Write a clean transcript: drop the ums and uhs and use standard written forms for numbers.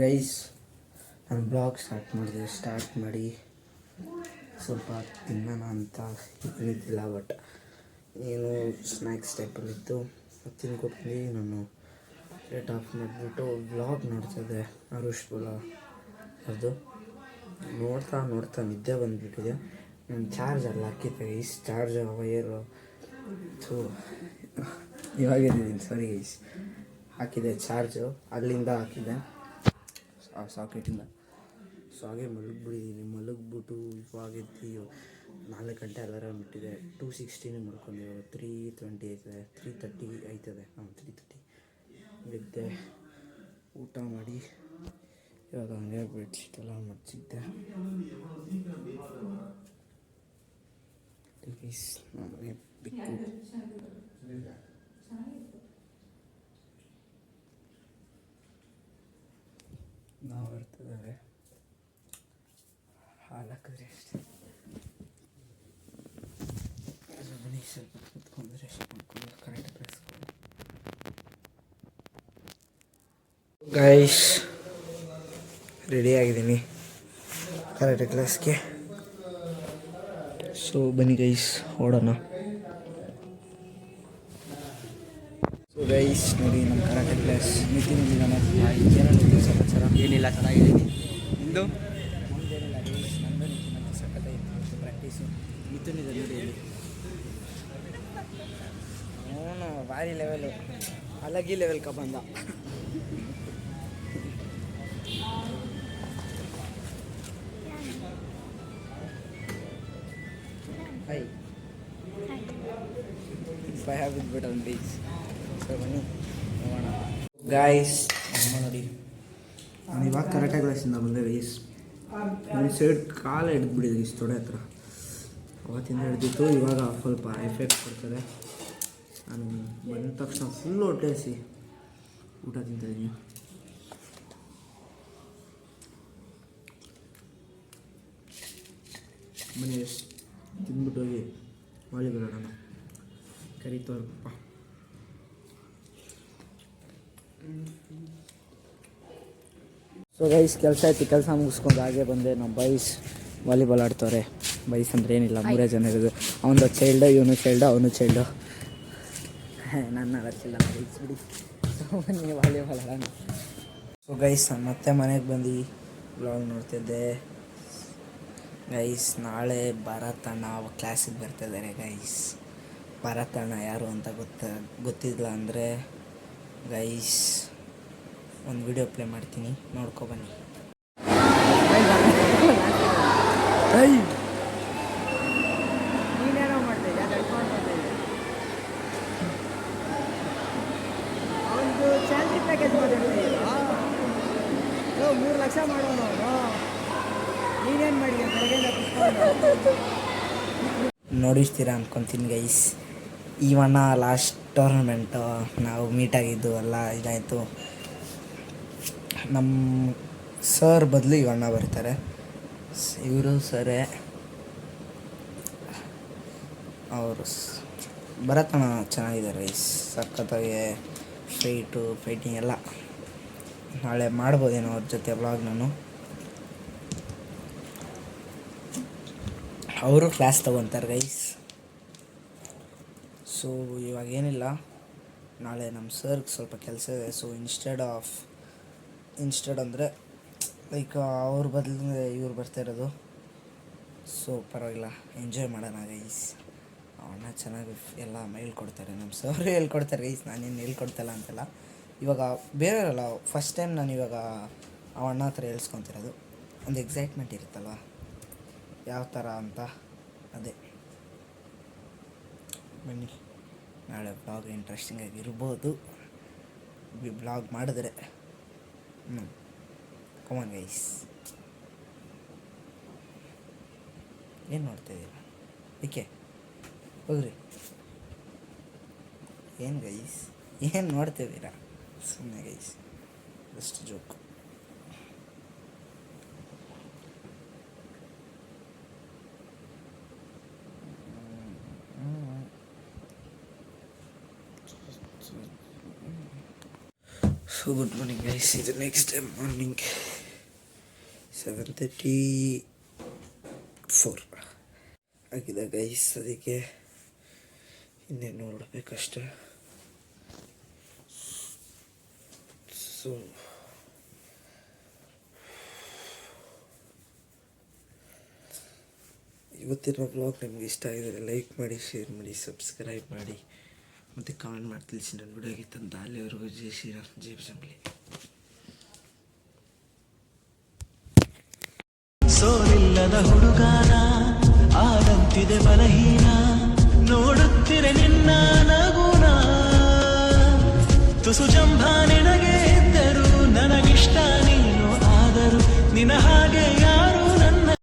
Guys ನಾನು blog start ಮಾಡಿ ಸ್ವಲ್ಪ ತಿನ್ನೋಣ ಅಂತ ಇದ್ದಿದ್ದಿಲ್ಲ, ಬಟ್ ಏನು ಸ್ನ್ಯಾಕ್ಸ್ ಟೈಪಲ್ಲಿತ್ತು ತಿನ್ಕೊಟ್ವಿ. ನಾನು ಲೈಟ್ ಆಫ್ ಮಾಡಿಬಿಟ್ಟು ಬ್ಲಾಗ್ ನೋಡ್ತಾಯಿದ್ದೆ ಅರುಷ್ ಬುಲ ಅದು ನೋಡ್ತಾ ನಿದ್ದೆ ಬಂದುಬಿಟ್ಟಿದೆ. ನಾನು ಚಾರ್ಜಲ್ಲಿ ಹಾಕಿದ್ದೆ ಗೈಸ್, ಚಾರ್ಜ್ ವೈರು ಇವಾಗಿದ್ದೀನಿ ಸರಿ ಗೈಸ್, ಹಾಕಿದೆ ಚಾರ್ಜು, ಅಲ್ಲಿಂದ ಹಾಕಿದ್ದೆ ಸಾಕೆಟಿಂದ. ಸೊ ಹಾಗೆ ಮಲಗಿಬಿಟ್ಟು ಇವಾಗ ಎದ್ದು 4 ಗಂಟೆ ಅಲಾರಾಮ್ ಇಟ್ಟಿದೆ. 2:16 ಮಲ್ಕೊಂಡು 3:20 ಆಯ್ತದೆ, 3:30 ಆಯ್ತದೆ. 3:30 ಎದ್ದೆ, ಊಟ ಮಾಡಿ ಇವಾಗ ಹಂಗೆ ಬೆಡ್ಶೀಟ್ ಎಲ್ಲ ಮಡಚಿದ್ದೆ. ನಮಗೆ ಬಿಕ್ಕು ನಾವು ಬರ್ತಿದ್ದಾರೆ, ಹಾಲು ಹಾಕಿದ್ರೆ ಅಷ್ಟೇ. ಬನ್ನಿ ಸ್ವಲ್ಪ ಕೂತ್ಕೊಂಡು ರೆಸ್ಟ್ ಮಾಡ್ಕೊಂಡು ಕರೆಕ್ಟ್ ಪ್ಲೇಸ್. ಗೈಸ್ ರೆಡಿ ಆಗಿದ್ದೀನಿ ಕರೆಕ್ಟ್ ಕ್ಲಾಸ್ಗೆ. ಸೊ ಬನ್ನಿ ಗೈಸ್ ಓಡೋಣ. ಸೊ ಗೈಸ್ ನೋಡಿ ನಮ್ಮ ಕರಾಟೆ ಕ್ಲಾಸ್ ನಿತಿನ್ ಏನಿಲ್ಲ ಸಮಾಚಾರ. ಏನಿಲ್ಲ, ಚೆನ್ನಾಗಿದ್ದೀನಿ. ನಿಂದು ಮುಂದೇನಿಲ್ಲ ಗೈಸ್, ನಂದು ನಿತಿನ್ ಅಂತ ಸಕ್ಕತ್ತಾಗಿತ್ತು ಪ್ರಾಕ್ಟೀಸು. ಮಿಥುನ್ ಇದೆ ನೋಡಿ ಹೇಳಿ, ಅವನು ಭಾರಿ ಲೆವೆಲು, ಅಲಗಿ ಲೆವೆಲ್ ಬಂದ. ಭಯ ಬಿದ್ದುಬಿಟ್ಟು ಒಂದು ಗೈಸ್. ಸೊ ಬನ್ನಿ ನೋಡೋಣ ಗಾಯ್ಸ್. ಅಮ್ಮ ನೋಡಿ ನಾನು ಇವಾಗ ಕರೆಕ್ಟಾಗಿ ಕ್ಲಾಸಿಂದ ಬಂದೆ ಗೈಸ್. ಒಂದು ಸೈಡ್ ಕಾಲು ಹಿಡಿದ್ಬಿಟ್ಟಿದೆ ಗೈಸ್, ತೊಡೆ ಹತ್ರ. ಅವತ್ತಿಂದ ಹಿಡ್ದಿತ್ತು, ಇವಾಗ ಸ್ವಲ್ಪ ಎಫೆಕ್ಟ್ ಕೊಡ್ತದೆ. ನಾನು ಬಂದ ತಕ್ಷಣ ಫುಲ್ ಹೊಟ್ಟೆ ಹಸಿ ಊಟ ತಿಂತಾಯಿದ್ದೀನಿ. ಬನ್ನಿ ಎಷ್ಟು ತಿಂದ್ಬಿಟ್ಟು ಹೋಗಿ ವಾಲಿಬಾಲ್ ಆಡೋಣ. ಕರೀತವ್ರ ಪಪ್ಪ. ಸೊ ಗೈಸ್ ಕೆಲಸ ಮುಗಿಸ್ಕೊಂಡು ಹಾಗೆ ಬಂದೆ. ನಮ್ಮ ಬಾಯ್ಸ್ ವಾಲಿಬಾಲ್ ಆಡ್ತವ್ರೆ. ಬಾಯ್ಸ್ ಅಂದರೆ ಏನಿಲ್ಲ, 3 ಜನ ಇರೋದು. ಅವನು ಚೈಲ್ಡು, ಇವನು ಚೈಲ್ಡು, ಅವನು ಚೈಲ್ಡು. ನನ್ನ ಆಡ್ತಿಲ್ಲ ಗೈಸ್ ಬಿಡಿ. ಸೊ ಬನ್ನಿ ವಾಲಿಬಾಲ್ ಆಡೋಣ. ಸೊ ಗೈಸ್ ನಾನು ಮತ್ತೆ ಮನೆಗೆ ಬಂದು ಬ್ಲಾಗ್ ನೋಡ್ತಿದ್ದೆ ಗೈಸ್. ನಾಳೆ ಭರತ್ ಅಣ್ಣ ಕ್ಲಾಸಿಗೆ ಬರ್ತಿದ್ದಾರೆ ಗೈಸ್. ಭರತ್ ಅಣ್ಣ ಯಾರು ಅಂತ ಗೊತ್ತಿಲ್ಲ ಅಂದರೆ ಗೈಸ್ ಒಂದು ವಿಡಿಯೋ ಪ್ಲೇ ಮಾಡ್ತೀನಿ, ನೋಡ್ಕೊಬನ್ನಿ. ನೀನೇನೋ ಮಾಡ್ತಿದ್ದೆ, ಅವನು ಸ್ಯಾಲ್ರಿ ಪ್ಯಾಕೇಜ್ ಮಾತಾಡ್ತಿದ್ದೀರಾ? 3 ಲಕ್ಷ ಮಾಡೋನು ಅವನು. ನೀನೇನು ಮಾಡಿದೆ ಬೆಳಗ್ಗೆಯಿಂದ ಕುತ್ಕೊಂಡು? ನೋಡಿರ್ತೀರಾ ಅಂದ್ಕೊತೀನಿ ಗೈಸ್. ಇವಣ್ಣ ಲಾಸ್ಟ್ ಟೂರ್ನಮೆಂಟು ನಾವು ಮೀಟಾಗಿದ್ದು ಎಲ್ಲ ಇದಾಯಿತು. ನಮ್ಮ ಸರ್ ಬದಲು ಇವಣ್ಣ ಬರ್ತಾರೆ. ಇವರು ಸರೇ ಅವರು ಭರತಣ್ಣ ಚೆನ್ನಾಗಿದ್ದಾರೆ ಗೈಸ್, ಸಖತ್ತಾಗಿ ಫೈಟಿಂಗ್ ಎಲ್ಲ. ನಾಳೆ ಮಾಡ್ಬೋದೇನೋ ಅವ್ರ ಜೊತೆ ವ್ಲಾಗ್. ನಾನು ಅವರು ಕ್ಲಾಸ್ ತೊಗೊತಾರೆ ಗೈಸ್. ಸೊ ಇವಾಗ ಏನಿಲ್ಲ, ನಾಳೆ ನಮ್ಮ ಸರ್ಗೆ ಸ್ವಲ್ಪ ಕೆಲಸ ಇದೆ. ಸೊ ಇನ್ಸ್ಟೆಡ್ ಅಂದರೆ ಲೈಕ್ ಅವ್ರ ಬದಲು ಇವ್ರು ಬರ್ತಾ ಇರೋದು. ಸೊ ಪರವಾಗಿಲ್ಲ, ಎಂಜಾಯ್ ಮಾಡೋಣ ಗೈಸ್. ಅವನ್ನ ಚೆನ್ನಾಗಿ ಎಲ್ಲ ಹೇಳ್ಕೊಡ್ತಾರೆ, ನಮ್ಮ ಸರ್ ಹೇಳ್ಕೊಡ್ತಾರೆ ಗೈಸ್. ನಾನೇನು ಹೇಳ್ಕೊಡ್ತಲ್ಲ ಅಂತಲ್ಲ, ಇವಾಗ ಬೇರೆಯವರಲ್ಲ, ಫಸ್ಟ್ ಟೈಮ್ ನಾನು ಇವಾಗ ಅವಣ್ಣ ಹತ್ರ ಹೇಳ್ಸ್ಕೊತಿರೋದು. ಒಂದು ಎಕ್ಸೈಟ್ಮೆಂಟ್ ಇರುತ್ತಲ್ವ, ಯಾವ ಥರ ಅಂತ. ಅದೇ ಬನ್ನಿ, ನಾಳೆ ಬ್ಲಾಗ್ ಇಂಟ್ರೆಸ್ಟಿಂಗಾಗಿ ಇರ್ಬೋದು. ಬ್ಲಾಗ್ ಮಾಡಿದ್ರೆ ಕಮಾನ್ ಗೈಸ್. ಏನು ನೋಡ್ತಾಯಿದ್ದೀರಾ? ಏಕೆ ಹೋಗ್ರಿ. ಏನು ಗೈಸ್, ಏನು ನೋಡ್ತಿದ್ದೀರಾ? ಸುಮ್ಮನೆ guys, just joke. So so good morning guys. ಇದು ನೆಕ್ಸ್ಟ್ ಟೈಮ್ ಮಾರ್ನಿಂಗ್ 7:34 ಆಗಿದೆ ಗೈಸ್. ಅದಕ್ಕೆ ಇನ್ನೇನು ನೋಡಬೇಕಷ್ಟೆ. ಸೊ ಇವತ್ತಿನ ಬ್ಲಾಗ್ ನಿಮ್ಗೆ ಇಷ್ಟ ಆಗಿದರೆ ಲೈಕ್ ಮಾಡಿ, ಶೇರ್ ಮಾಡಿ, ಸಬ್ಸ್ಕ್ರೈಬ್ ಮಾಡಿ ಮತ್ತು ಕಾಮೆಂಟ್ ಮಾಡಿ ತಿಳಿಸಿ ನನ್ನ ವಿಡಿಯೋಗೆ ತಂದ. ಅಲ್ಲಿವರೆಗೂ ಜೈ ಶ್ರೀರಾಮ್, ಜೈ ಬಜರಂಗಬಲಿ. ಸೋಲಿಲ್ಲದ ಹುಡುಗಾನ ಆದಂತಿದೆ ಬಲಹೀನ, ನೋಡುತ್ತಿರೆ ನಿನ್ನ ನಗುನ. ತುಸು ಜಂಭ ನಿನಗೆ ಇದ್ದರು ನನಗಿಷ್ಟ ನೀನು, ಆದರೂ ನಿನ್ನ ಹಾಗೆ